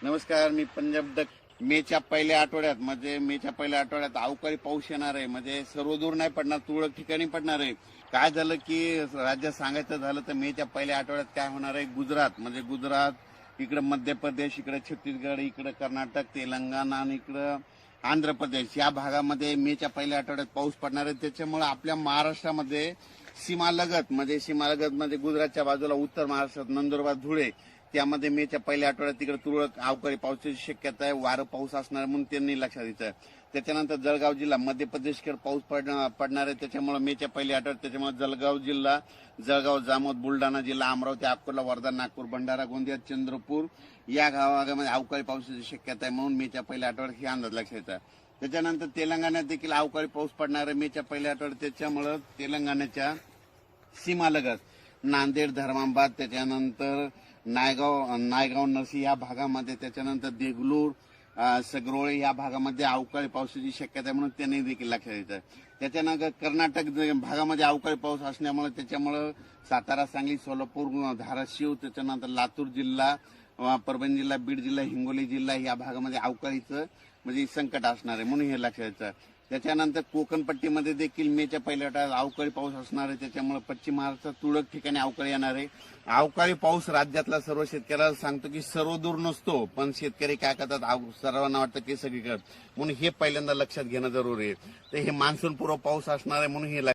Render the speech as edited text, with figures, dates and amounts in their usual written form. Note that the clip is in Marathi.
नमस्कार, मी पंजाब डक. मेच्या पहिल्या आठवड्यात म्हणजे मेच्या पहिल्या आठवड्यात अवकाळी पाऊस येणार आहे. म्हणजे सर्वदूर नाही पडणार, तुरळक ठिकाणी पडणार आहे. काय झालं की राज्यात सांगायचं झालं तर मेच्या पहिल्या आठवड्यात काय होणार आहे, गुजरात म्हणजे गुजरात, इकडे मध्य प्रदेश, इकडे छत्तीसगड, इकडे कर्नाटक, तेलंगणा आणि इकडं आंध्र प्रदेश या भागामध्ये मेच्या पहिल्या आठवड्यात पाऊस पडणार आहे. त्याच्यामुळे आपल्या महाराष्ट्रामध्ये सीमालगत म्हणजे गुजरातच्या बाजूला उत्तर महाराष्ट्रात नंदुरबार, धुळे त्यामध्ये मेच्या पहिल्या आठवड्यात तिकडे तुरळक अवकाळी पावसाची शक्यता आहे. वारं पाऊस असणार म्हणून त्यांनी लक्षात द्यायचं. त्याच्यानंतर जळगाव जिल्हा मध्य प्रदेशकडे पाऊस पडणार आहे. त्याच्यामुळे मेच्या पहिल्या आठवड्यात त्याच्यामुळे जळगाव जिल्हा, जळगाव, जामोद, बुलढाणा जिल्हा, अमरावती, अकोला, वर्धा, नागपूर, भंडारा, गोंदिया, चंद्रपूर या भागामध्ये अवकाळी पावसाची शक्यता आहे. म्हणून मेच्या पहिल्या आठवड्यात हे अंदाज लक्षात येतात. त्याच्यानंतर तेलंगणात देखील अवकाळी पाऊस पडणार आहे मेच्या पहिल्या आठवड्यात. त्याच्यामुळे तेलंगणाच्या सीमालगत नांदेड, धर्माबाद, त्याच्यानंतर नायगाव नरसी या भागामध्ये, त्याच्यानंतर देगलूर, सगरोळे या भागामध्ये अवकाळी पावसाची शक्यता आहे म्हणून त्यांनी देखील लक्षात येतं. त्याच्यानंतर कर्नाटक भागामध्ये अवकाळी पाऊस असल्यामुळे त्याच्यामुळे सातारा, सांगली, सोलापूर, धाराशिव, त्याच्यानंतर लातूर जिल्हा, परभणी जिल्हा, बीड जिल्हा, हिंगोली जिल्हा या भागामध्ये अवकाळीचं म्हणजे संकट असणार आहे म्हणून हे लक्षात येतं. त्याच्यानंतर कोकण पट्टीमध्ये देखील मेच्या पहिल्या आठवड्यात अवकाळी पाऊस असणार आहे. त्याच्यामुळे पश्चिम महाराष्ट्रात तुरळक ठिकाणी अवकाळी येणार आहे. अवकाळी पाऊस राज्यातला सर्व शेतकऱ्याला सांगतो की सर्वदूर नसतो, पण शेतकरी काय करतात, सर्वांना वाटतं की सगळीकडे, म्हणून हे पहिल्यांदा लक्षात घेणं जरुरी आहे. तर हे मान्सून पूर्व पाऊस असणार आहे म्हणून हे